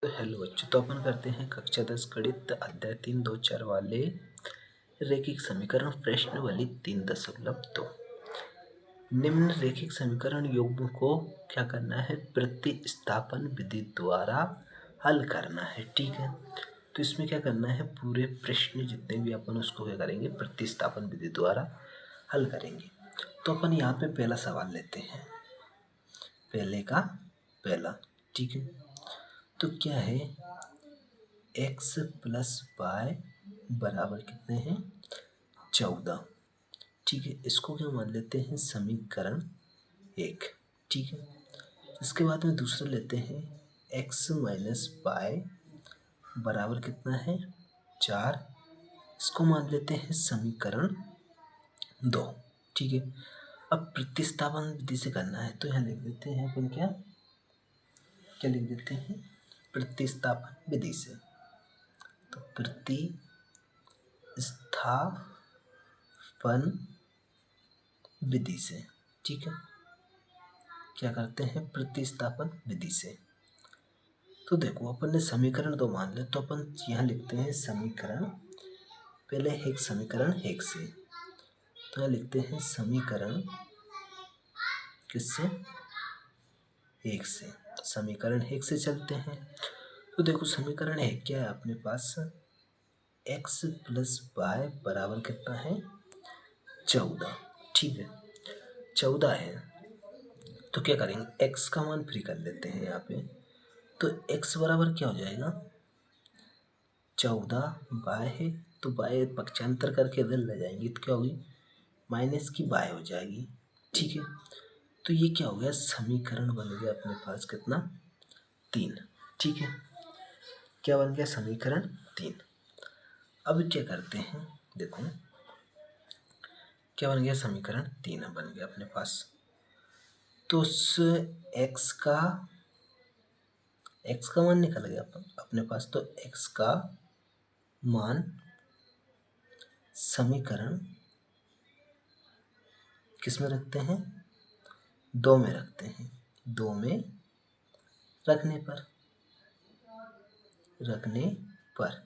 तो हेलो बच्चों, तो अपन करते हैं कक्षा 10 गणित अध्याय 3-2-4 वाले रैखिक समीकरण प्रश्नावली 3.2। निम्न रैखिक समीकरण युग्म को क्या करना है? प्रतिस्थापन विधि द्वारा हल करना है। ठीक है, तो इसमें क्या करना है, पूरे प्रश्न जितने भी अपन उसको क्या करेंगे, प्रतिस्थापन विधि द्वारा हल करेंगे। तो अपन यहाँ पे पहला सवाल लेते हैं, पहले का पहला। ठीक है, तो क्या है, x प्लस वाई बराबर कितने हैं? 14। ठीक है, इसको क्या मान लेते हैं, समीकरण 1। ठीक है, इसके बाद में दूसरा लेते हैं, x माइनस वाई बराबर कितना है? 4। इसको मान लेते हैं समीकरण 2। ठीक है, अब प्रतिस्थापन विधि से करना है, तो यहाँ लिख देते हैं अपन क्या लिख देते हैं, प्रतिस्थापन विधि से। तो प्रतिस्थापन विधि से, ठीक है, क्या करते हैं, प्रतिस्थापन विधि से। तो देखो, अपन ने समीकरण 2 मान लिया, तो अपन यहाँ लिखते हैं समीकरण, पहले एक समीकरण 1 से, तो यहाँ लिखते हैं समीकरण किससे? 1 से। समीकरण 1 से चलते हैं, तो देखो समीकरण 1 क्या है अपने पास, x प्लस वाई बराबर कितना है? 14। ठीक है, 14 है, तो क्या करेंगे, x का मान फ्री कर लेते हैं यहाँ पे। तो x बराबर क्या हो जाएगा? 14 बाय है, तो बाय पक्षांतर करके इधर ले जाएंगे, तो क्या होगी, माइनस की बाय हो जाएगी। ठीक है, तो ये क्या हो गया, समीकरण बन गया अपने पास कितना? 3। ठीक है, क्या बन गया, समीकरण 3। अब क्या करते हैं, देखो क्या बन गया, समीकरण 3 बन गया अपने पास। तो उस x का मान निकल गया अपने पास। तो x का मान समीकरण किस में रखते हैं? 2 में रखते हैं। 2 में रखने पर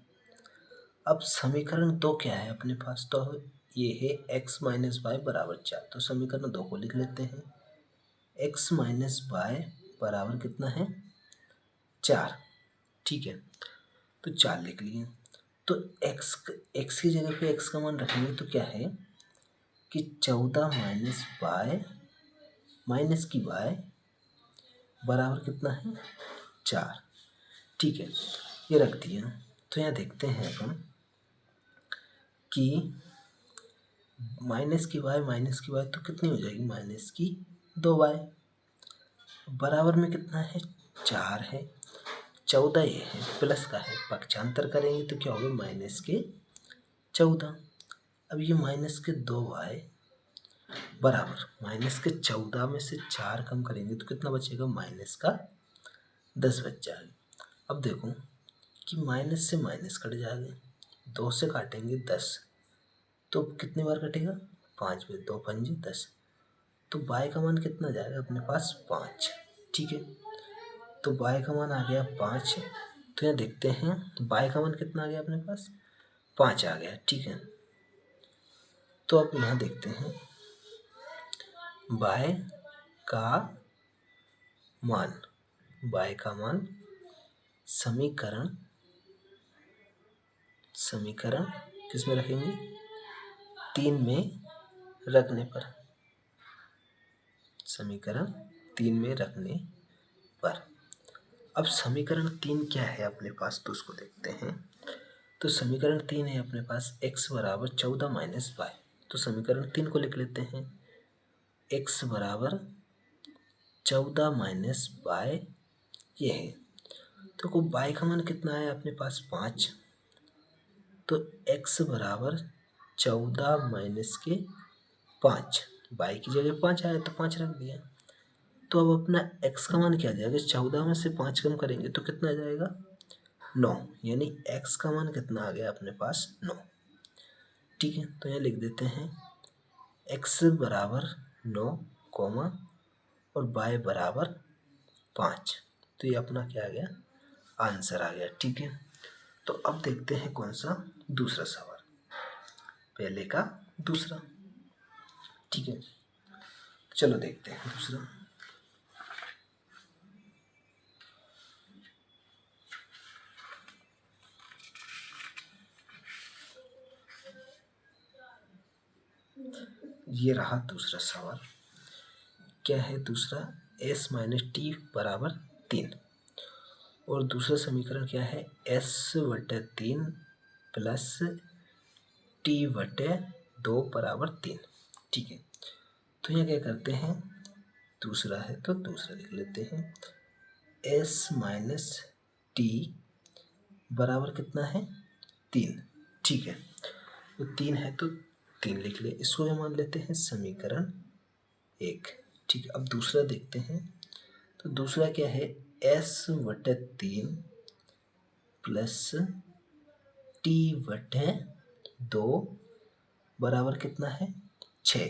अब समीकरण 2 क्या है अपने पास? तो ये है x माइनस वाई बराबर 4। तो समीकरण 2 को लिख लेते हैं, x माइनस वाई बराबर कितना है? 4। ठीक है, तो 4 लिख लिए। तो x की जगह पे x का मान रखेंगे, तो क्या है कि 14 माइनस वाई माइनस की वाई बराबर कितना है? 4। ठीक है, ये रख दिया। तो यहाँ देखते हैं अपन कि माइनस की वाई तो कितनी हो जाएगी, माइनस की 2 वाई बराबर में कितना है? 4 है। 14 ये है, प्लस का है, पक्षांतर करेंगे तो क्या होगा, माइनस के 14। अब ये माइनस के 2 वाई बराबर माइनस के 14 में से 4 कम करेंगे तो कितना बचेगा, माइनस का 10 बच जाएगा। अब देखो कि माइनस से माइनस कट जाएगा, 2 से काटेंगे 10, तो कितनी बार कटेगा, 5 में 2 पंजे 10। तो बाय का मान कितना जाएगा अपने पास, 5। ठीक है, तो बाय का मान आ गया 5। तो यहाँ देखते हैं बाय का मान कितना आ गया अपने पास, 5 आ गया। ठीक है, तो अब यहाँ देखते हैं बाय का मान समीकरण किस में रखेंगे, 3 में रखने पर। समीकरण 3 में रखने पर अब समीकरण 3 क्या है अपने पास, तो उसको देखते हैं। तो समीकरण 3 है अपने पास, x बराबर 14 माइनस वाई। तो समीकरण 3 को लिख लेते हैं, x बराबर 14 माइनस वाई, ये है। तो को y का मान कितना है अपने पास, 5। तो x बराबर 14 माइनस के 5, y की जगह 5 आया तो 5 रख दिया। तो अब अपना x का मान क्या आ जाएगा, 14 में से 5 कम करेंगे तो कितना आ जाएगा, 9। यानी x का मान कितना आ गया अपने पास, 9। ठीक है, तो यहाँ लिख देते हैं x बराबर 9 कोमा और y बराबर 5। तो ये अपना क्या आ गया, आंसर आ गया। ठीक है, तो अब देखते हैं कौन सा दूसरा सवाल, पहले का दूसरा। ठीक है, चलो देखते हैं दूसरा। ये रहा दूसरा सवाल। क्या है दूसरा? s माइनस टी बराबर 3 और दूसरा समीकरण क्या है? s/3 प्लस t/2 बराबर 3। ठीक है, तो यहाँ क्या करते हैं, दूसरा है तो दूसरा लिख लेते हैं। s माइनस टी बराबर कितना है? 3। ठीक है, तो 3 है तो 3 लिख ले, इसको हम मान लेते हैं समीकरण 1। ठीक है, अब दूसरा देखते हैं। तो दूसरा क्या है? s/3 प्लस t/2 बराबर कितना है? 6।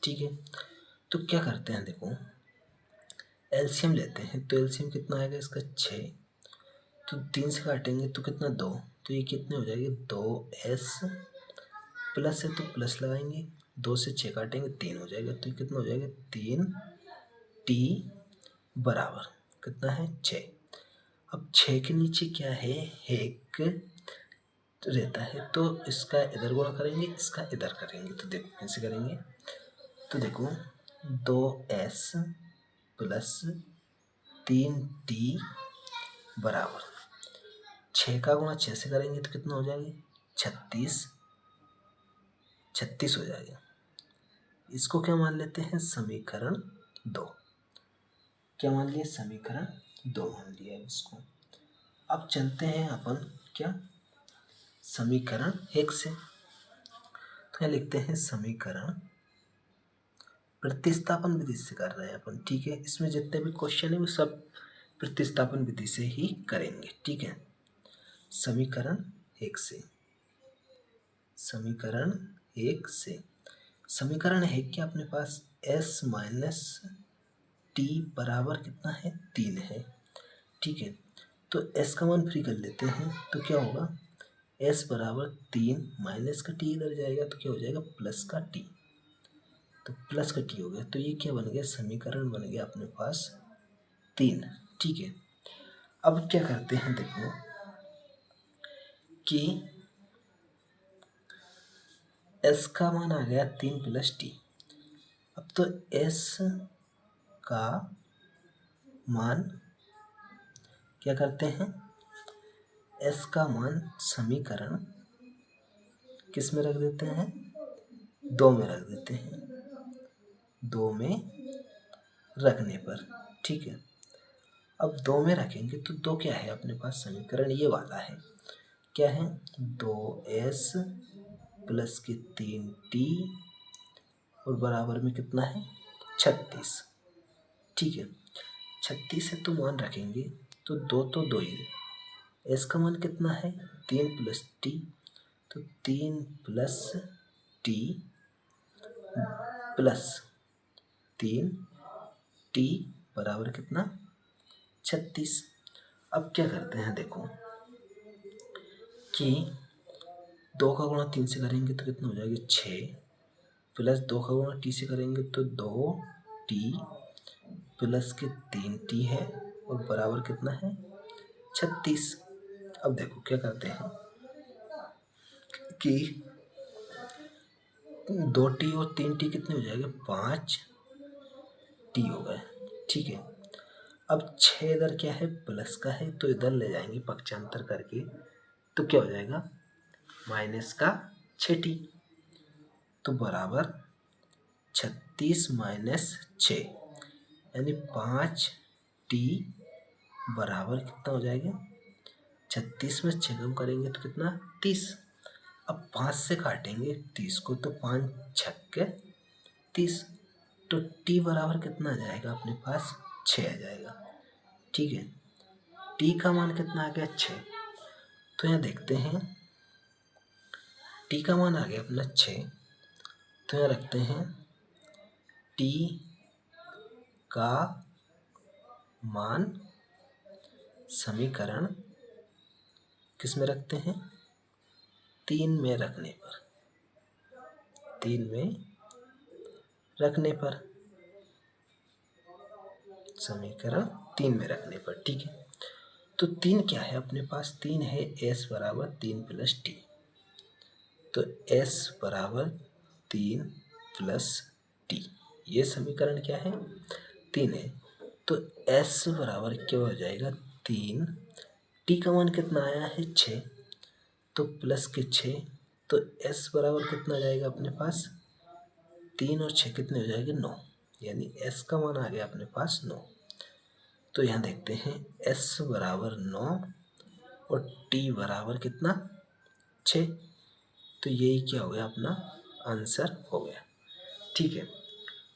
ठीक है, तो क्या करते हैं, देखो एलसीएम लेते हैं। तो एलसीएम कितना आएगा इसका? 6। तो 3 से काटेंगे तो कितना? 2। तो ये कितने हो जाएंगे? 2s प्लस है तो प्लस लगाएंगे, 2 से 6 काटेंगे 3 हो जाएगा। तो ये कितना हो जाएगा? 3t बराबर कितना है? 6। अब 6 के नीचे क्या है? एक रहता है, तो इसका इधर गुणा करेंगे, इसका इधर करेंगे। तो देखो कैसे करेंगे, तो देखो 2s प्लस 3t बराबर 6 का गुणा 6 से करेंगे तो कितना हो जाएगा? 36 36 हो जाएगा। इसको क्या मान लेते हैं? समीकरण 2। क्या मान लिया? समीकरण 2 मान लिया इसको। अब चलते हैं अपन क्या? समीकरण 1 से। तो क्या लिखते हैं? समीकरण प्रतिस्थापन विधि से कर रहे हैं अपन। ठीक है, इसमें जितने भी क्वेश्चन है वो सब प्रतिस्थापन विधि से ही करेंगे। ठीक है, समीकरण 1 से। समीकरण 1 से समीकरण है कि अपने पास s माइनस टी बराबर कितना है? 3 है। ठीक है, तो s का मान फ्री कर लेते हैं। तो क्या होगा? s बराबर 3 माइनस का t इधर जाएगा तो क्या हो जाएगा? प्लस का t। तो प्लस का t हो गया। तो ये क्या बन गया? समीकरण बन गया अपने पास 3। ठीक है, अब क्या करते हैं, देखो कि s का मान आ गया 3 प्लस टी। अब तो s का मान क्या करते हैं? s का मान समीकरण किस में रख देते हैं? 2 में रख देते हैं। 2 में रखने पर ठीक है, अब 2 में रखेंगे तो 2 क्या है अपने पास? समीकरण ये वाला है। क्या है? 2s प्लस के 3t और बराबर में कितना है? 36। ठीक है, 36 है तो मान रखेंगे तो 2 तो 2 ही है। s का मान कितना है? 3 प्लस टी। तो 3 प्लस टी प्लस 3t बराबर कितना? 36। अब क्या करते हैं, देखो कि 2 का गुणा 3 से करेंगे तो कितना हो जाएगा? 6 प्लस 2 का गुणा टी से करेंगे तो 2t प्लस के 3t है और बराबर कितना है? 36। अब देखो क्या करते हैं कि 2t और 3t कितने हो जाएंगे? 5t हो गए। ठीक है, अब 6 इधर क्या है? प्लस का है तो इधर ले जाएंगे पक्षांतर करके। तो क्या हो जाएगा? माइनस का 6t। तो बराबर 36 माइनस 6 यानी 5t बराबर कितना हो जाएगा? 36 में 6 कम करेंगे तो कितना? 30। अब 5 से काटेंगे 30 को तो 5 छक्के 30। तो t बराबर कितना आ जाएगा अपने पास? 6 आ जाएगा। ठीक है, t का मान कितना आ गया? 6। तो यहाँ देखते हैं t का मान आ गया अपना 6। तो यहाँ रखते हैं t का मान समीकरण किस में रखते हैं? 3 में रखने पर, 3 में रखने पर, समीकरण 3 में रखने पर। ठीक है, तो 3 क्या है अपने पास? 3 है s बराबर 3 प्लस टी। तो s बराबर 3 प्लस टी, ये समीकरण क्या है? 3 है। तो s बराबर क्या हो जाएगा? 3, टी का मान कितना आया है? 6, तो प्लस के 6, तो s बराबर कितना जाएगा अपने पास? 3 और 6 कितने हो जाएंगे? 9, यानी s का मान आ गया अपने पास 9। तो यहाँ देखते हैं s बराबर 9 और t बराबर कितना? 6। तो यही क्या हो गया? अपना आंसर हो गया। ठीक है,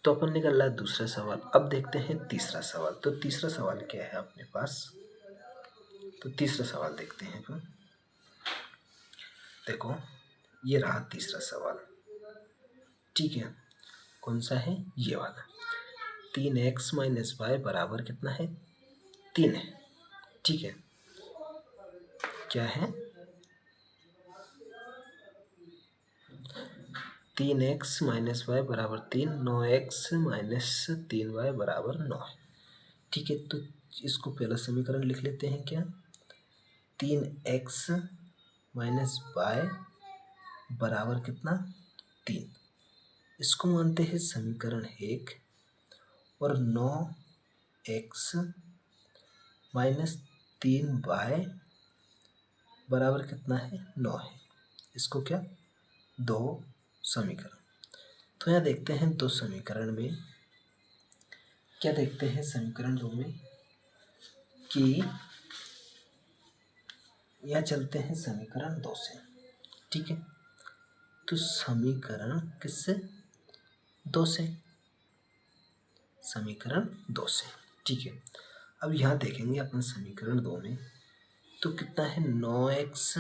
तो अपन निकल रहा है दूसरा सवाल। अब देखते हैं तीसरा सवाल। तो तीसरा सवाल क्या है अपने पास? तो तीसरा सवाल देखते हैं अपन। देखो, ये रहा तीसरा सवाल। ठीक है, कौन सा है? ये वाला। 3x माइनस वाई बराबर कितना है? 3 है। ठीक है, क्या है? 3x माइनस वाई बराबर 3, 9x माइनस 3y बराबर 9 है। ठीक है, तो इसको पहला समीकरण लिख लेते हैं क्या? 3x माइनस वाई बराबर कितना? 3। इसको मानते हैं समीकरण 1, और 9x माइनस 3y बराबर कितना है? 9 है। इसको क्या? 2 समीकरण। तो यहाँ देखते हैं 2 समीकरण में क्या देखते हैं? समीकरण 2 में कि यहाँ चलते हैं समीकरण 2 से। ठीक है, तो समीकरण किससे? 2 से, समीकरण 2 से। ठीक है, अब यहाँ देखेंगे अपन समीकरण 2 में तो कितना है? 9x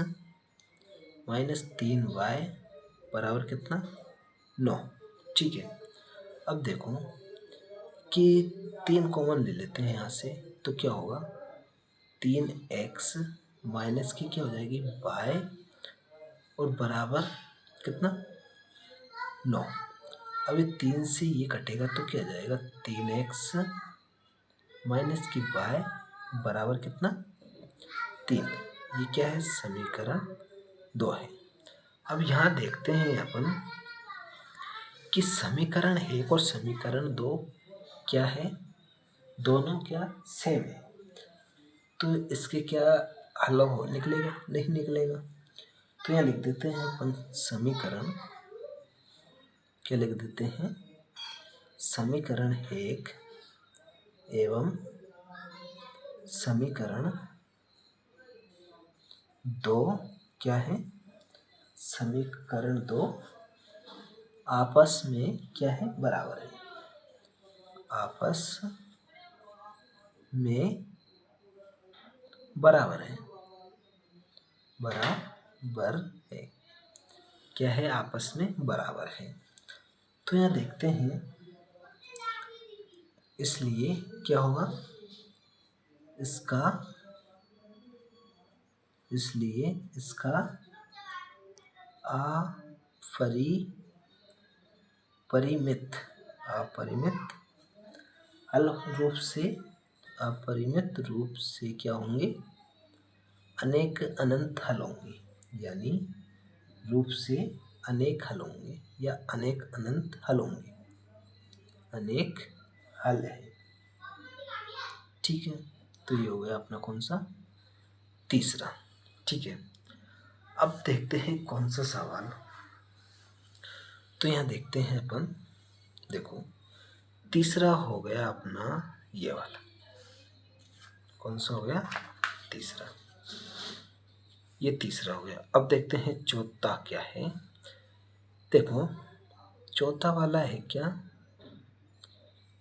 माइनस 3y बराबर कितना? 9। ठीक है, अब देखो कि 3 कॉमन ले लेते हैं यहाँ से, तो क्या होगा? 3x माइनस की क्या हो जाएगी? y, और बराबर कितना? 9। अब ये 3 से ये कटेगा तो क्या जाएगा? 3x माइनस की y बराबर कितना? 3। ये क्या है? समीकरण 2 है। अब यहाँ देखते हैं अपन कि समीकरण 1 और समीकरण 2 क्या है? दोनों क्या सेम है। तो इसके क्या हल हो निकलेगा? नहीं निकलेगा। तो यहाँ लिख देते हैं अपन समीकरण, क्या लिख देते हैं? समीकरण 1 एवं समीकरण 2 क्या है? समीकरण 2 आपस में क्या है? बराबर है। आपस में बराबर है, बराबर है। क्या है? आपस में बराबर है। तो यहाँ देखते हैं, इसलिए क्या होगा? इसलिए इसका अपरिमित रूप से क्या होंगे? अनेक अनंत हल होंगे, यानी रूप से अनेक हल होंगे या अनेक अनंत हल होंगे। अनेक हल है। ठीक है, तो ये हो गया अपना कौन सा? तीसरा। ठीक है, अब देखते हैं कौन सा सवाल। तो यहाँ देखते हैं अपन, देखो तीसरा हो गया अपना ये वाला। कौन सा हो गया? तीसरा। ये तीसरा हो गया। अब देखते हैं चौथा क्या है। देखो, चौथा वाला है क्या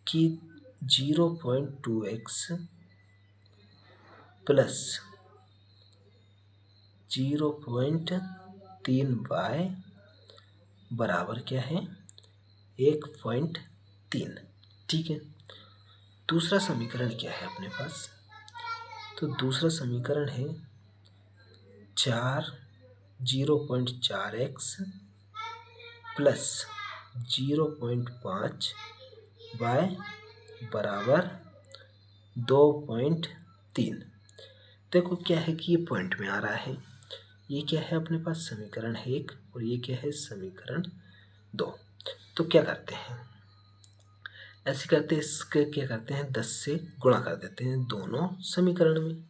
कि 0.2x प्लस 0.3y बराबर क्या है? 1.3। ठीक है, दूसरा समीकरण क्या है अपने पास? तो दूसरा समीकरण है 0.4x प्लस 0.5 बाय बराबर 2.3। देखो क्या है कि ये पॉइंट में आ रहा है। ये क्या है अपने पास समीकरण 1 और ये क्या है समीकरण 2। तो क्या करते हैं, ऐसे करते हैं, इसके क्या करते हैं 10 से गुणा कर देते हैं दोनों समीकरण में।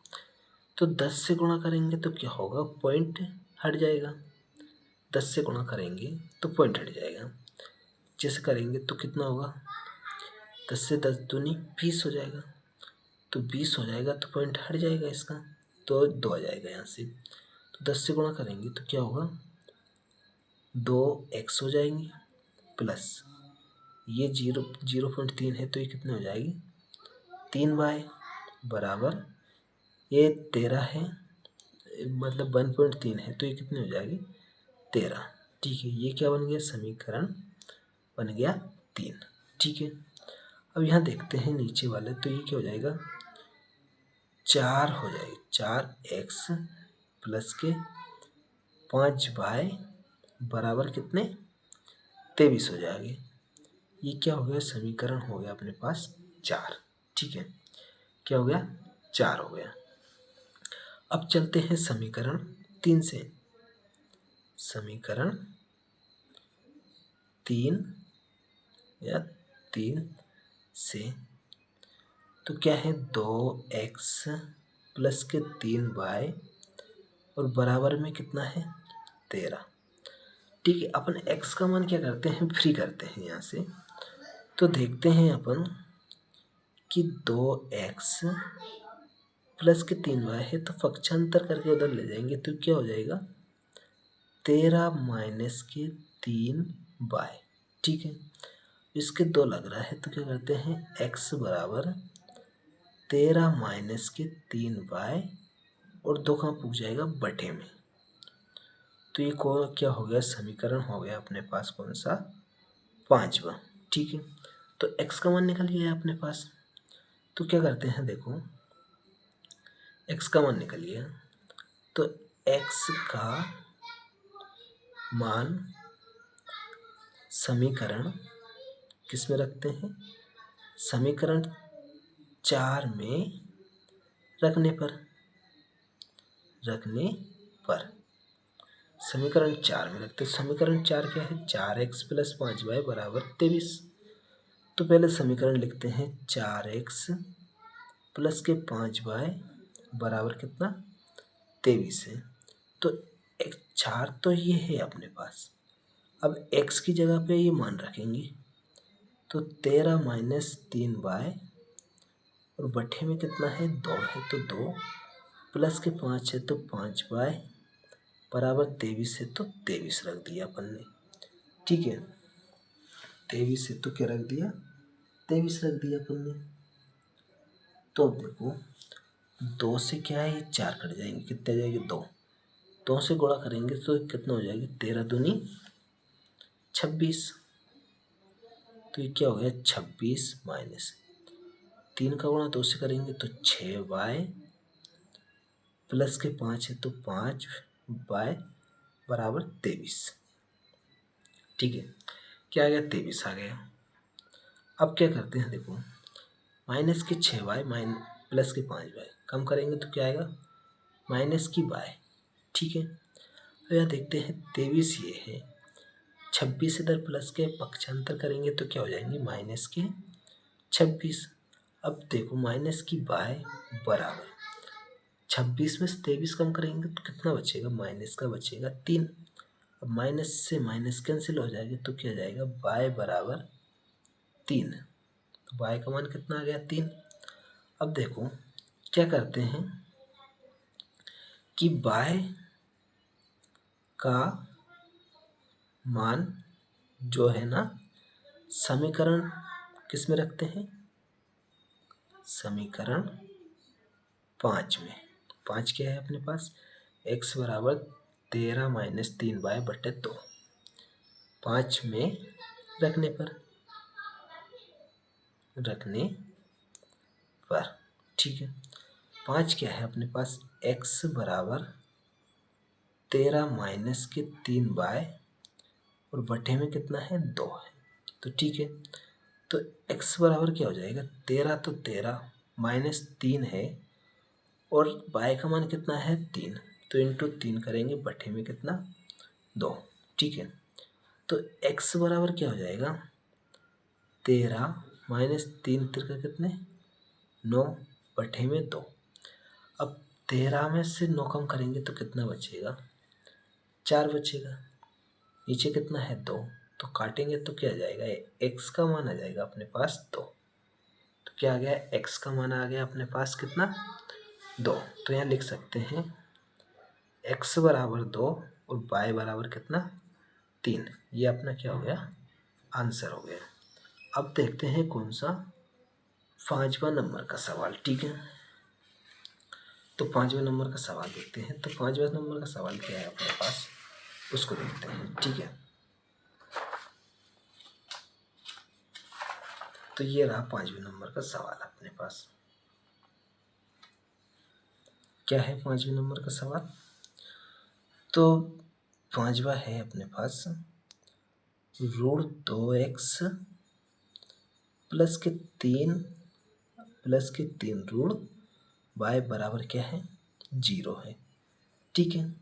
तो 10 से गुणा करेंगे तो क्या होगा, पॉइंट हट जाएगा। 10 से गुणा करेंगे तो पॉइंट हट जाएगा। जैसे करेंगे तो कितना होगा, 10 से 10 दूनी 20 हो जाएगा। तो 20 हो जाएगा तो पॉइंट हट जाएगा इसका, तो 2 आ जाएगा यहाँ से। तो 10 से गुणा करेंगे तो क्या होगा, 2x हो जाएंगे प्लस ये 0.3 है तो ये कितने हो जाएगी 3y बराबर ये 13 है, मतलब 1.3 है तो ये कितनी हो जाएगी 13। ठीक है, ये क्या बन गया समीकरण बन गया 3। ठीक है, अब यहाँ देखते हैं नीचे वाले, तो ये क्या हो जाएगा 4 हो जाएगी, 4x प्लस के 5y बराबर कितने 23 हो जाएगी। ये क्या हो गया समीकरण हो गया अपने पास 4। ठीक है, क्या हो गया 4 हो गया। अब चलते हैं समीकरण 3 से। समीकरण 3 या 3 से तो क्या है 2x प्लस के 3y और बराबर में कितना है 13। ठीक है, अपन x का मान क्या करते हैं फ्री करते हैं यहाँ से। तो देखते हैं अपन कि 2x प्लस के 3y है तो पक्षांतर करके उधर ले जाएंगे तो क्या हो जाएगा 13 माइनस के 3y। ठीक है, इसके 2 लग रहा है तो क्या करते हैं x बराबर 13 माइनस के 3y और 2 कहाँ पूछ जाएगा बटे में। तो ये क्या हो गया समीकरण हो गया अपने पास कौन सा 5वां। ठीक है, तो x का मान निकल गया है अपने पास। तो क्या करते हैं देखो x का मान निकल गया तो x का मान समीकरण किस में रखते हैं, समीकरण 4 में रखने पर समीकरण 4 में रखते हैं। समीकरण 4 क्या है 4x प्लस 5y बराबर 23। तो पहले समीकरण लिखते हैं 4x प्लस के 5y बराबर कितना 23 है। तो 4 तो ये है अपने पास। अब x की जगह पे ये मान रखेंगे तो 13 माइनस 3y और बट्ठे में कितना है 2 है तो 2 प्लस के 5 है तो 5y बराबर 23 है तो 23 रख दिया अपन ने। ठीक है, 23 है तो क्या रख दिया 23 रख दिया अपन ने। तो अब देखो 2 से क्या है ये 4 कट जाएंगे, कितने आ जाएंगे 2 से गुणा करेंगे तो कितना हो जाएगी 13 दूनी 26। तो ये क्या हो गया 26 माइनस 3 का गुणा 2 से करेंगे तो 6y प्लस के 5 है तो 5y बराबर 23। ठीक है, क्या आ गया 23 आ गया। अब क्या करते हैं देखो माइनस के 6y प्लस के 5y कम करेंगे तो क्या आएगा माइनस की y। ठीक है, अब यहाँ देखते हैं 23 ये है, 26 इधर प्लस के पक्षांतर करेंगे तो क्या हो जाएंगे माइनस के 26। अब देखो माइनस की y बराबर 26 में से 23 कम करेंगे तो कितना बचेगा माइनस का बचेगा 3। अब माइनस से माइनस कैंसिल हो जाएगा तो क्या जाएगा y बराबर 3। तो y का मान कितना आ गया 3। अब देखो क्या करते हैं कि y का मान जो है ना समीकरण किस में रखते हैं, समीकरण 5 में। 5 क्या है अपने पास x बराबर 13 माइनस 3y बटे 2 5 में रखने पर। ठीक है, 5 क्या है अपने पास x बराबर 13 माइनस के 3 बाय और बटे में कितना है 2 है। तो ठीक है, तो x बराबर क्या हो जाएगा 13, तो 13 माइनस 3 है और बाय का मान कितना है 3, तो इंटू 3 करेंगे, बटे में कितना 2। ठीक है, तो x बराबर क्या हो जाएगा 13 माइनस 3 तिरका कितने 9 बटे में 2। अब 13 में से 9 कम करेंगे तो कितना बचेगा 4 बचेगा, नीचे कितना है 2, तो काटेंगे तो क्या आ जाएगा x का मान आ जाएगा अपने पास 2। तो क्या आ गया x का मान आ गया अपने पास कितना 2। तो यहाँ लिख सकते हैं x बराबर 2 और y बराबर कितना 3। ये अपना क्या हो गया आंसर हो गया। अब देखते हैं कौन सा 5वां नंबर का सवाल। ठीक है, तो 5वें नंबर का सवाल देखते हैं। तो 5वें नंबर का सवाल क्या है अपने पास, उसको देखते हैं। ठीक है, तो ये रहा 5वें नंबर का सवाल अपने पास। क्या है 5वें नंबर का सवाल, तो 5वां है अपने पास √2x प्लस के 3 ऋण y बराबर क्या है 0 है। ठीक है,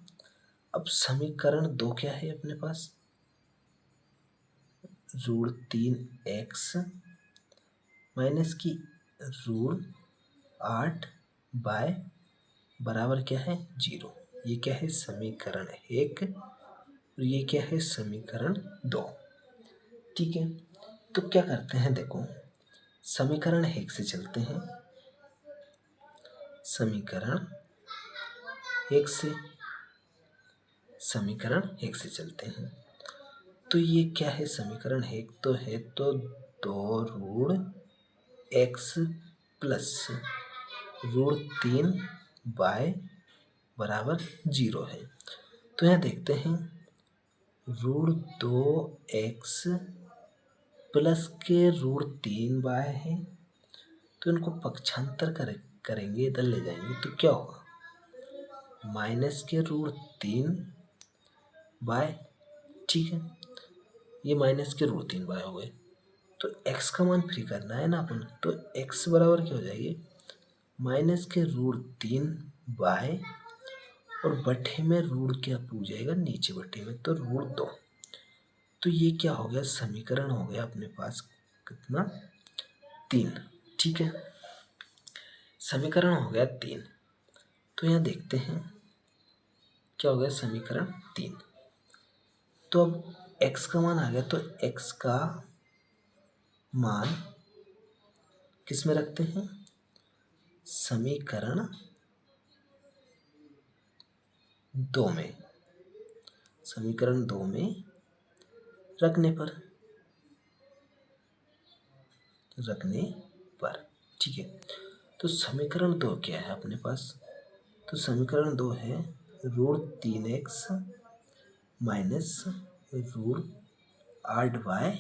अब समीकरण 2 क्या है अपने पास √3x माइनस की √8y बराबर क्या है 0। ये क्या है समीकरण 1 और ये क्या है समीकरण 2। ठीक है, तो क्या करते हैं देखो, समीकरण 1 से चलते हैं। समीकरण 1 से चलते हैं। तो ये क्या है समीकरण 1 तो है तो 2√x प्लस √3y बराबर 0 है। तो यहाँ देखते हैं √2x प्लस के √3y है, तो इनको पक्षांतर करेंगे, इधर ले जाएंगे तो क्या होगा माइनस के √3y। ठीक है, ये माइनस के √3y हो गए। तो x का मान फ्री करना है ना अपन, तो x बराबर क्या हो जाएगी माइनस के √3y और बटे में ऋण क्या पूछ जाएगा नीचे बटे में, तो √2। तो ये क्या हो गया समीकरण हो गया अपने पास कितना 3। ठीक है, समीकरण हो गया 3। तो यहाँ देखते हैं क्या हो गया समीकरण 3। तो अब x का मान आ गया, तो x का मान किस में रखते हैं समीकरण 2 में, समीकरण 2 में रखने पर। ठीक है, तो समीकरण 2 क्या है अपने पास, तो समीकरण 2 है √3x माइनस √8y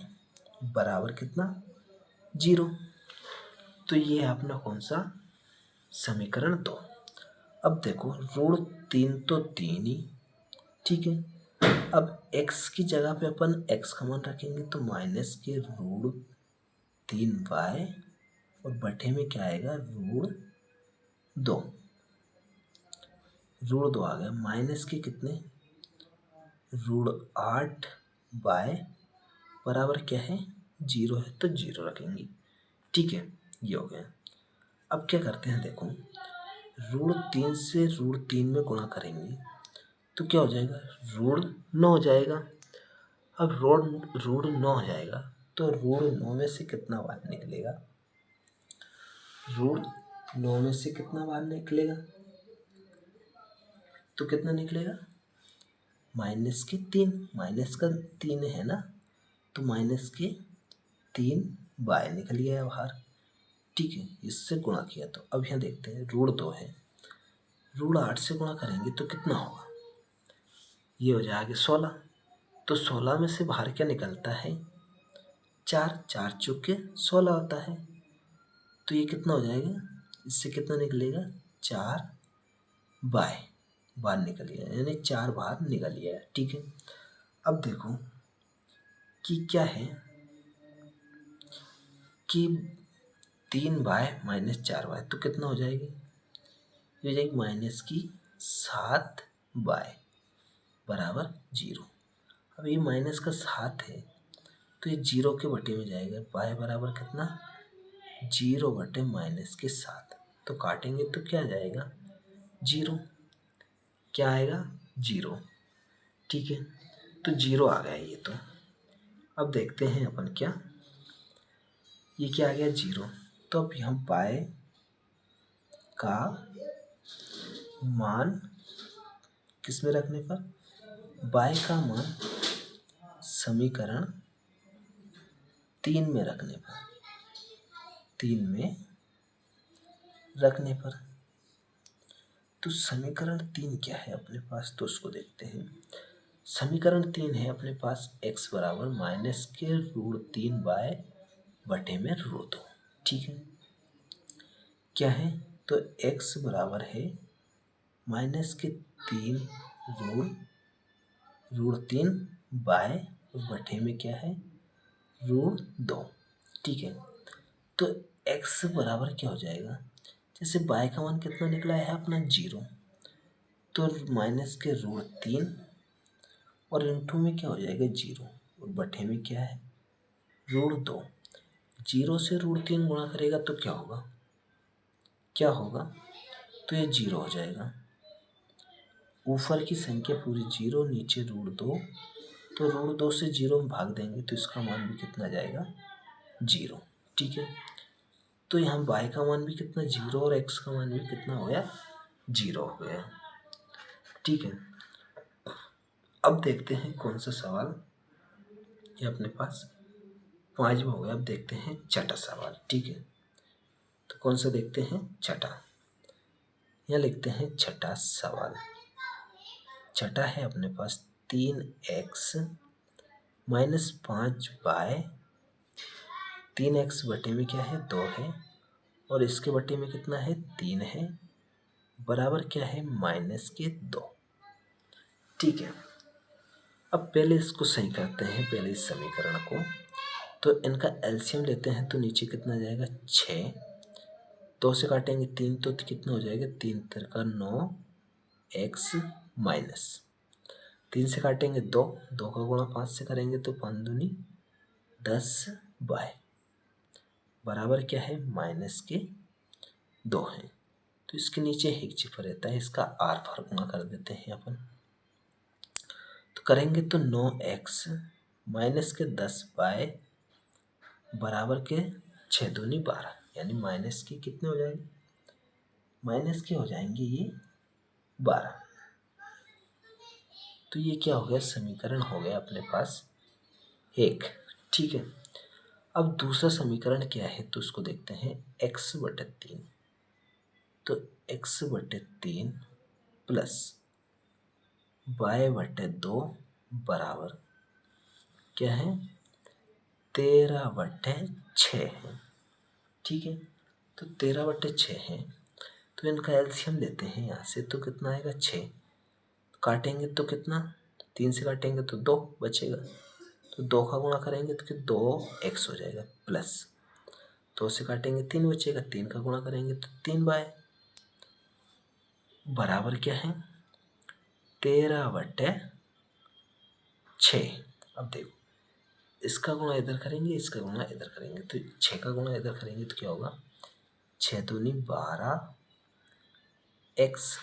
बराबर कितना 0। तो ये है अपना कौन सा समीकरण 2। अब देखो √3 तो 3 ही। ठीक है, अब x की जगह पे अपन x का मान रखेंगे तो माइनस के √3y और बटे में क्या आएगा √2 आ गया, माइनस के कितने √8y बराबर क्या है 0 है, तो 0 रखेंगे। ठीक है, ये हो गया। अब क्या करते हैं देखो, √3 से √3 में गुणा करेंगे तो क्या हो जाएगा √9 हो जाएगा। अब √9 हो जाएगा तो √9 में से कितना बाहर निकलेगा, √9 में से कितना बाहर निकलेगा, तो कितना निकलेगा माइनस के 3, माइनस का 3 है ना, तो माइनस के 3 बाय निकल गया बाहर। ठीक है, इससे गुणा किया तो अब यहाँ देखते हैं √2 है, √8 से गुणा करेंगे तो कितना होगा, ये हो जाएगा 16। तो 16 में से बाहर क्या निकलता है 4, 4 चौके 16 होता है। तो ये कितना हो जाएगा, इससे कितना निकलेगा 4 बाय बाहर निकल गया, यानी 4 बाहर निकल गया है। ठीक है, अब देखो कि क्या है कि 3y-4y तो कितना हो जाएगी, ये हो जाएगी -7y बराबर 0। अब ये माइनस का 7 है तो ये 0 के बटे में जाएगा, y बराबर कितना 0/-7, तो काटेंगे तो क्या जाएगा 0, क्या आएगा 0। ठीक है, तो 0 आ गया ये। तो अब देखते हैं अपन क्या, ये क्या आ गया 0। तो अब हम y का मान किस में रखने पर, y का मान समीकरण 3 में रखने पर, 3 में रखने पर, तो समीकरण 3 क्या है अपने पास, तो उसको देखते हैं। समीकरण 3 है अपने पास x बराबर -√3y बटे में √2। ठीक है, क्या है, तो x बराबर है -3√3y बटे में क्या है √2। ठीक है, तो x बराबर क्या हो जाएगा, जैसे y का मान कितना निकला है अपना 0, तो -√3 और इंटू में क्या हो जाएगा 0 और बटे में क्या है √2। 0 से √3 गुणा करेगा तो क्या होगा, तो ये 0 हो जाएगा। ऊपर की संख्या पूरी 0, नीचे √2, तो √2 से 0 में भाग देंगे तो इसका मान भी कितना जाएगा 0। ठीक है, तो यहाँ y का मान भी कितना 0 और x का मान भी कितना हो गया 0 हो गया। ठीक है, अब देखते हैं कौन सा सवाल, ये अपने पास 5वां हो गया। अब देखते हैं छठा सवाल। ठीक है, तो कौन सा देखते हैं, छठा, यहाँ लिखते हैं छठा सवाल। छठा है अपने पास 3x -5y, 3x बटे में क्या है 2 है और इसके बटे में कितना है 3 है, बराबर क्या है -2। ठीक है, अब पहले इसको सही करते हैं, पहले इस समीकरण को, तो इनका एलसीएम लेते हैं तो नीचे कितना जाएगा 6, 2 से काटेंगे 3 तो कितना हो जाएगा 3 तिरका 9 x माइनस 3 से काटेंगे 2, 2 का गुणा 5 से करेंगे तो 5 दूनी 10y बराबर क्या है -2 है। तो इसके नीचे एक चिपा रहता है, इसका r पर गुणा कर देते हैं अपन, तो करेंगे तो 9x -10y बराबर के 6 दूनी 12, यानी माइनस के कितने हो जाएंगे, माइनस के हो जाएंगे ये 12। तो ये क्या हो गया, समीकरण हो गया अपने पास 1। ठीक है, अब दूसरा समीकरण क्या है तो उसको देखते हैं, x/3, तो x/3 प्लस y/2 बराबर क्या है 13/6 है। ठीक है, तो 13/6 है, तो इनका एलसीएम लेते हैं यहाँ से, तो कितना आएगा 6, काटेंगे तो कितना 3 से काटेंगे तो 2 बचेगा, तो 2 का गुणा करेंगे तो फिर 2x हो जाएगा, प्लस 2 से काटेंगे 3 बचेगा, 3 का गुणा करेंगे तो 3y बराबर क्या है 13/6। अब देखो इसका गुणा इधर करेंगे, इसका गुणा इधर करेंगे, तो 6 का गुणा इधर करेंगे तो क्या होगा 6 दूनी 12x,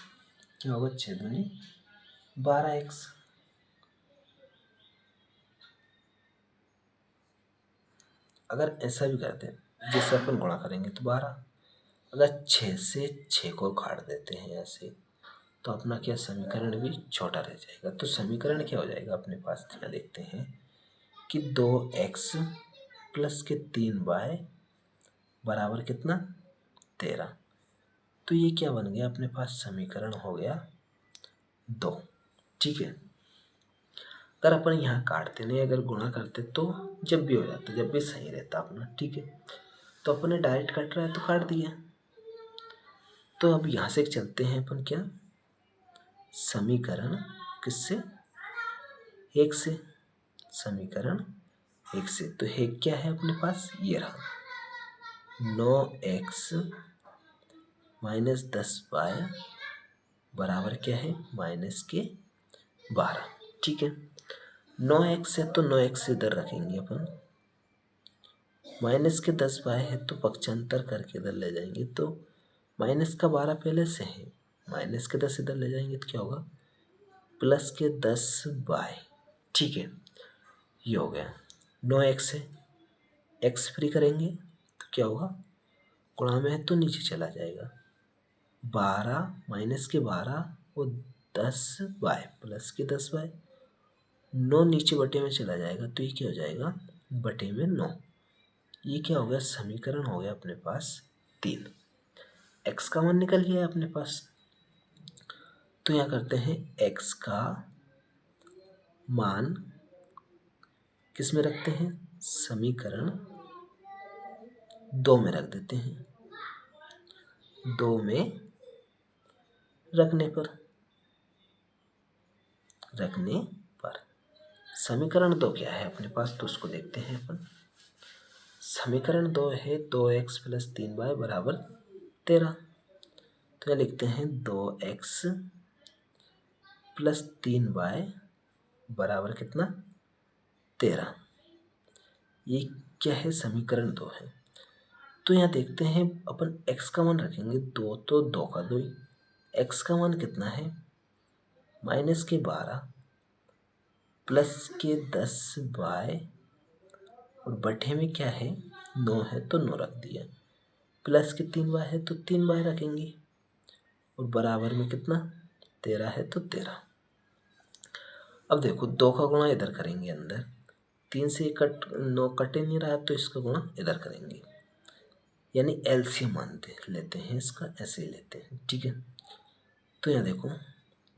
क्या होगा 6 दूनी 12x। अगर ऐसा भी करते हैं जैसे अपन गुणा करेंगे तो 12, अगर 6 से 6 को काट देते हैं ऐसे, तो अपना क्या समीकरण भी छोटा रह जाएगा। तो समीकरण क्या हो जाएगा अपने पास, यहाँ देखते हैं कि 2x प्लस के 3y बराबर कितना 13। तो ये क्या बन गया अपने पास, समीकरण हो गया 2। ठीक है, अगर अपन यहाँ काटते नहीं, अगर गुणा करते तो जब भी हो जाता, जब भी सही रहता अपना। ठीक है, तो अपने डायरेक्ट कट रहा है तो काट दिया। तो अब यहाँ से चलते हैं अपन क्या, समीकरण किससे, एक से, समीकरण एक से। तो एक क्या है अपने पास, ये रहा 9x माइनस 10y बराबर क्या है, -12। ठीक है, 9x है तो 9x इधर रखेंगे अपन, -10y है तो पक्षांतर करके इधर ले जाएंगे, तो -12 पहले से है, -10 इधर ले जाएंगे तो क्या होगा, +10y। ठीक है, ये हो गया 9x है, x फ्री करेंगे तो क्या होगा, गुणा में है तो नीचे चला जाएगा, 12 और 10y +10y, 9 नीचे बटे में चला जाएगा तो ये क्या हो जाएगा, बटे में 9। ये क्या हो गया, समीकरण हो गया अपने पास 3। x का मान निकल गया अपने पास, तो यहाँ करते हैं x का मान किस में रखते हैं, समीकरण 2 में रख देते हैं, 2 में रखने पर समीकरण 2 क्या है अपने पास, तो उसको देखते हैं अपन। समीकरण 2 है 2x + 3y बराबर 13। तो यह लिखते हैं 2x + 3y बराबर कितना, 13। ये क्या है, समीकरण 2 है। तो यहाँ देखते हैं अपन x का मान रखेंगे 2, तो 2 का 2 ही, x का मान कितना है, -12 + 10y और बटे में क्या है, 9 है तो 9 रख दिया, +3y है तो 3y रखेंगे और बराबर में कितना, 13 है तो 13। अब देखो 2 का गुणा इधर करेंगे अंदर, 3 से 9 कट ही नहीं रहा तो इसका गुणा इधर करेंगे, यानी एलसीएम मानते लेते हैं इसका, ऐसे ही लेते हैं। ठीक है, तो यहाँ देखो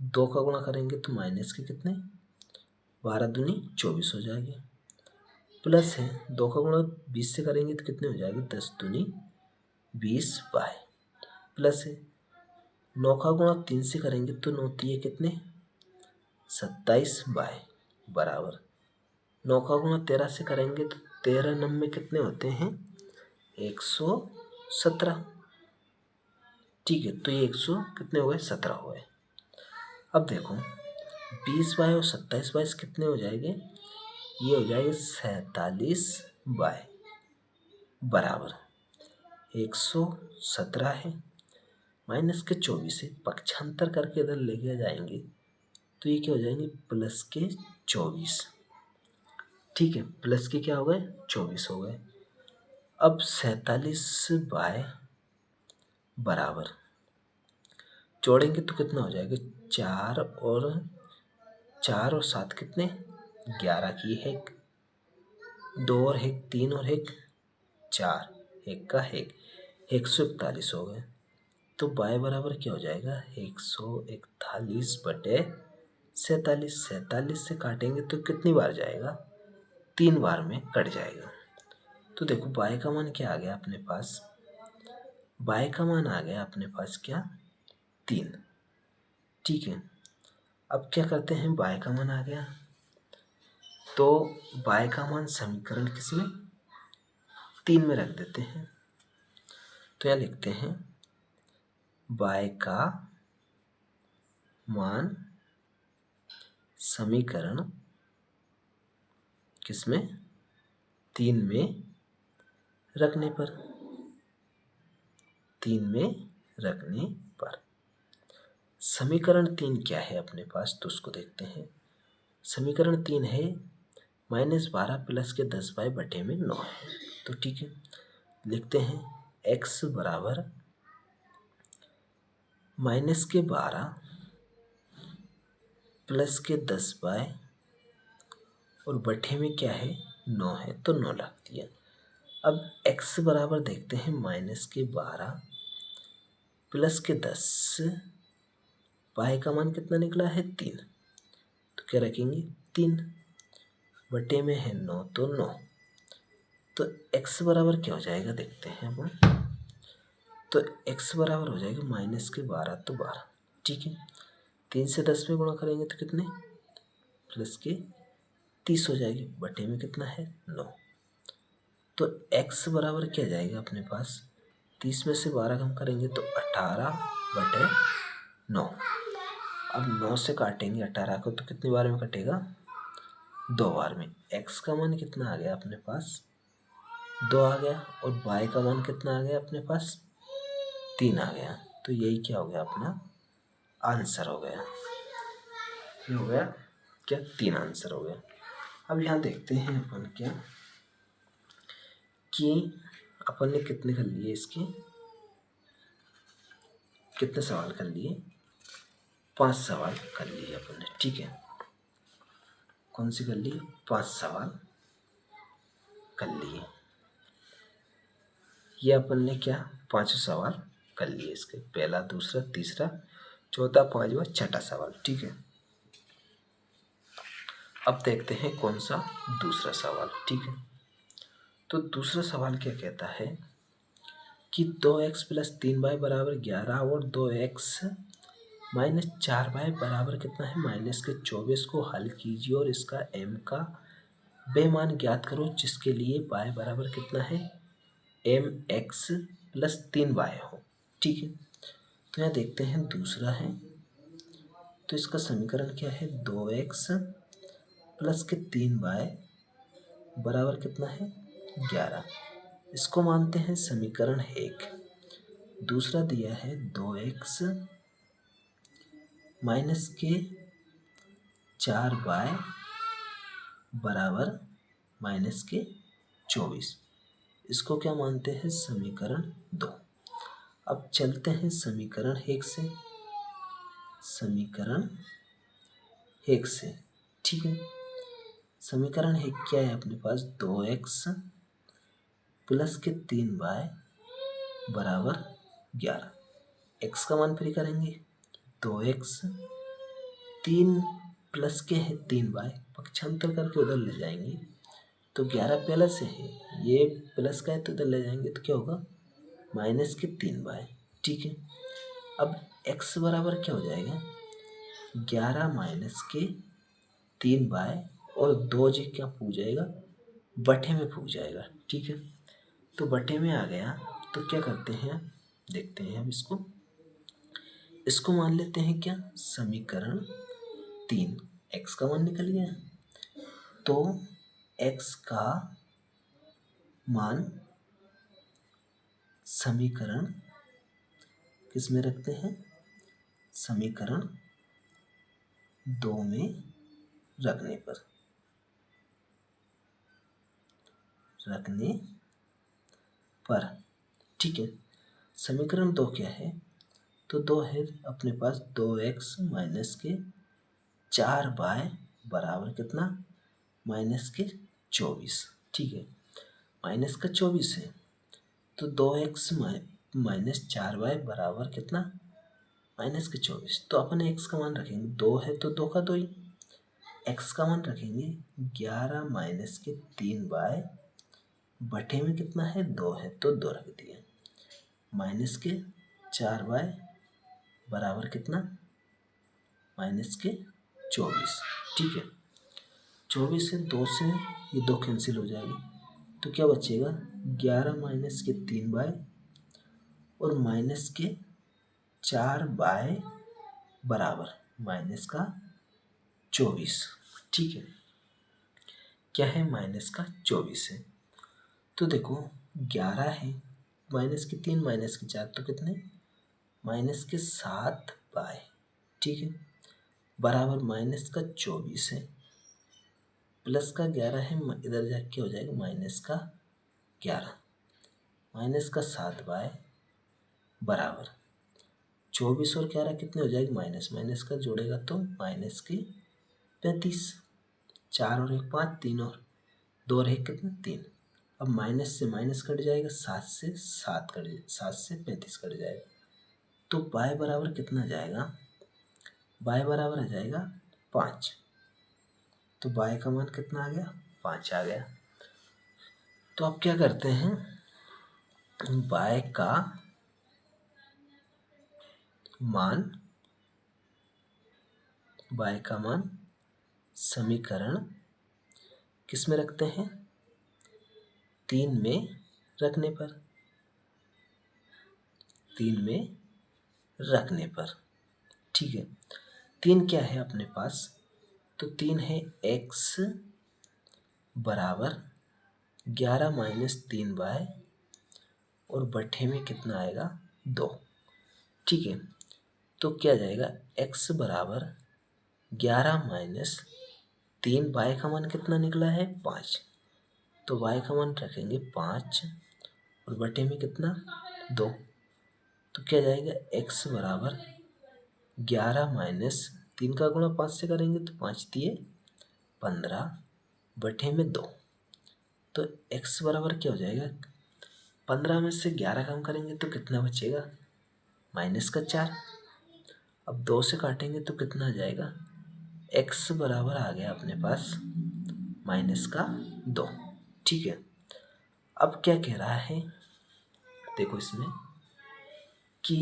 2 का गुणा करेंगे तो माइनस के कितने, 12 दूनी 24 हो जाएगी, प्लस है 2 का गुणा 20 से करेंगे तो कितने हो जाएगी, 10 दूनी 20y, प्लस है 9 का गुणा 3 से करेंगे तो 9 3 कितने, 27y बराबर 9 का गुणा 13 से करेंगे तो 13 9 कितने होते हैं, 117। ठीक है, तो ये 100 कितने हो गए, 17 हो गए। अब देखो 20y और 27y कितने हो जाएंगे, ये हो जाएंगे 47y बराबर 117 है, माइनस के 24 है, पक्षांतर करके इधर लेके जाएंगे तो ये क्या हो जाएंगे, +24। ठीक है, प्लस के क्या हो गए, 24 हो गए। अब 47y बराबर जोड़ेंगे तो कितना हो जाएगा, 4 और 7 कितने, 11 की है, 2 और 1 3 और 1 4, 1 का 1, 141 हो गए। तो y बराबर क्या हो जाएगा, 141 बटे 47। 47 से काटेंगे तो कितनी बार जाएगा, 3 बार में कट जाएगा। तो देखो y का मान क्या आ गया अपने पास, y का मान आ गया अपने पास क्या, 3। ठीक है, अब क्या करते हैं, y का मान आ गया तो y का मान समीकरण किसमें, 3 में रख देते हैं। तो यह लिखते हैं y का मान समीकरण किसमें, 3 में रखने पर, 3 में रखने पर। समीकरण 3 क्या है अपने पास, तो उसको देखते हैं। समीकरण 3 है -12 + के 10y बटे में 9 है। तो ठीक है, लिखते हैं x बराबर -12 + के 10y और बटे में क्या है, 9 है तो 9 रख दिया। अब x बराबर देखते हैं -12 + के 10, y का मान कितना निकला है, 3। तो क्या रखेंगे, 3 बटे में है 9 तो 9। तो x बराबर क्या हो जाएगा, देखते हैं अपन। तो x बराबर हो जाएगा -12 तो 12। ठीक है, 3 से 10 में गुणा करेंगे तो कितने, प्लस के 30 हो जाएगी, बटे में कितना है 9। तो x बराबर क्या जाएगा अपने पास, 30 में से 12 कम करेंगे तो 18/9। अब 9 से काटेंगे 18 को तो कितनी बार में कटेगा, 2 बार में। x का मान कितना आ गया अपने पास, 2 आ गया, और y का मान कितना आ गया अपने पास, 3 आ गया। तो यही क्या हो गया अपना आंसर हो गया, ये हो गया क्या, 3 आंसर हो गया। अब यहाँ देखते हैं अपन क्या कि अपन ने कितने कर लिए, इसके कितने सवाल कर लिए, 5 सवाल कर लिए अपन ने, ठीक है। कौन सी कर लिए, 5 सवाल कर लिए। ये अपन ने क्या 5 सवाल कर लिए इसके, पहला, दूसरा, तीसरा, चौथा, पांचवा, छठा सवाल, ठीक है। अब देखते हैं कौन सा दूसरा सवाल, ठीक है। तो दूसरा सवाल क्या कहता है कि 2x + 3y = 11 और 2x - 4y बराबर कितना है, -24 को हल कीजिए और इसका m का बेमान ज्ञात करो, जिसके लिए y बराबर कितना है, mx + 3y हो, ठीक है। तो यहाँ देखते हैं दूसरा है, तो इसका समीकरण क्या है, 2x + 3y बराबर कितना है, 11। इसको मानते हैं समीकरण 1। दूसरा दिया है 2x - 4y बराबर -24। इसको क्या मानते हैं, समीकरण 2। अब चलते हैं समीकरण 1 से, समीकरण 1 से, ठीक है। समीकरण 1 क्या है अपने पास, 2x + 3y बराबर 11। x का मान फ्री करेंगे, 2x 3 प्लस के है 3y, पक्षांतर करके उधर ले जाएंगे तो 11 पहले से है, ये प्लस का है तो उधर ले जाएंगे तो क्या होगा, -3y, ठीक है। अब x बराबर क्या हो जाएगा, 11 - 3y और 2 जी क्या पूछ जाएगा, बटे में पूछ जाएगा, ठीक है। तो बटे में आ गया तो क्या करते हैं, देखते हैं हम इसको मान लेते हैं क्या, समीकरण 3। x का मान निकल गया, तो x का मान समीकरण किस में रखते हैं, समीकरण 2 में रखने पर, ठीक है। समीकरण 2 क्या है, तो 2 है अपने पास, 2x - 4y बराबर कितना, -24, ठीक है। -24 है तो 2x - 4y बराबर कितना, -24। तो अपन x का मान रखेंगे, 2 है तो 2 का 2 ही, x का मान रखेंगे 11 - 3y बटे में कितना है, 2 है तो 2 रख दिया, -4y बराबर कितना, -24, ठीक है। 24 से 2 से ये 2 कैंसिल हो जाएगी, तो क्या बचेगा, 11 - 3y और -4y बराबर -24, ठीक है। क्या है, -24 है। तो देखो 11 है, -3 - 4 तो कितने, -7y, ठीक है, बराबर -24 है, प्लस का 11 है, इधर जाके हो जाएगा -11, -7y बराबर 24 और 11 कितने हो जाएगी, माइनस माइनस का जोड़ेगा तो -35, 4 और 1 5, 3 और 2 और 1 कितना, 3। अब माइनस से माइनस कट जाएगा, 7 से 35 कट जाएगा, तो y बराबर कितना जाएगा, y बराबर आ जाएगा 5। तो y का मान कितना आ गया, 5 आ गया। तो अब क्या करते हैं, y का मान y का मान समीकरण किस में रखते हैं? 3 में रखने पर, 3 में रखने पर। ठीक है, 3 क्या है अपने पास? तो 3 है x बराबर 11 माइनस 3y और बट्ठे में कितना आएगा? 2। ठीक है, तो क्या जाएगा? x बराबर 11 माइनस 3, y का मान कितना निकला है? 5। तो y का मान रखेंगे 5 और बटे में कितना? 2। तो क्या जाएगा? x बराबर 11 माइनस 3 का गुणा 5 से करेंगे तो 5 दिए 15 बटे में 2। तो x बराबर क्या हो जाएगा? 15 में से 11 कम करेंगे तो कितना बचेगा? माइनस का 4। अब 2 से काटेंगे तो कितना आ जाएगा? x बराबर आ गया अपने पास माइनस का 2। ठीक है, अब क्या कह रहा है? देखो इसमें कि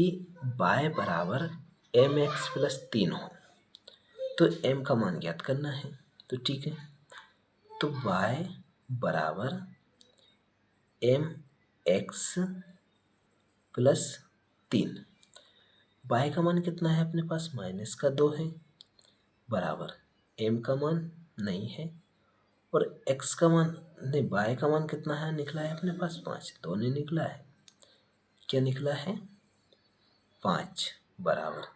y बराबर mx प्लस 3 हो, तो m का मान ज्ञात करना है। तो ठीक है, तो y बराबर mx प्लस 3, y का मान कितना है अपने पास? माइनस का 2 है, बराबर m का मान नहीं है और x का मान नहीं, y का मान कितना है निकला है अपने पास? 5। 2 नहीं निकला है, क्या निकला है? 5 बराबर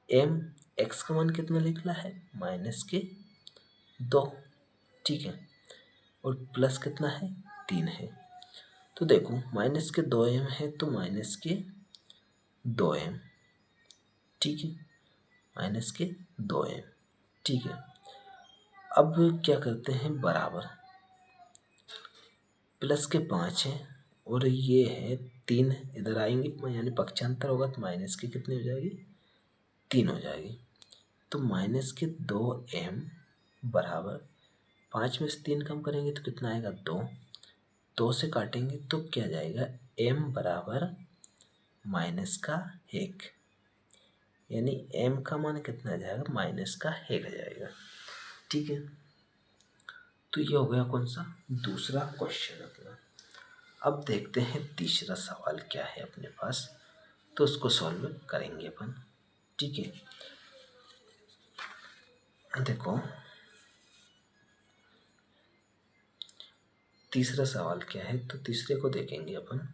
m x का मान कितना निकला है? माइनस के 2। ठीक है, और प्लस कितना है? 3 है। तो देखो माइनस के 2m है तो माइनस के 2m। ठीक है, माइनस के 2m। ठीक है, अब क्या करते हैं? बराबर प्लस के 5 है और ये है 3, इधर आएंगे यानी पक्षांतर होगा तो माइनस की कितनी हो जाएगी? 3 हो जाएगी। तो माइनस के 2m बराबर 5 में से 3 कम करेंगे तो कितना आएगा? 2। 2 से काटेंगे तो क्या जाएगा? m बराबर माइनस का 1, यानी m का मान कितना जाएगा? माइनस का 1 आ जाएगा। ठीक है, तो ये हो गया कौन सा? दूसरा क्वेश्चन अपना। अब देखते हैं तीसरा सवाल क्या है अपने पास, तो उसको सॉल्व करेंगे अपन। ठीक है, देखो तीसरा सवाल क्या है, तो तीसरे को देखेंगे अपन।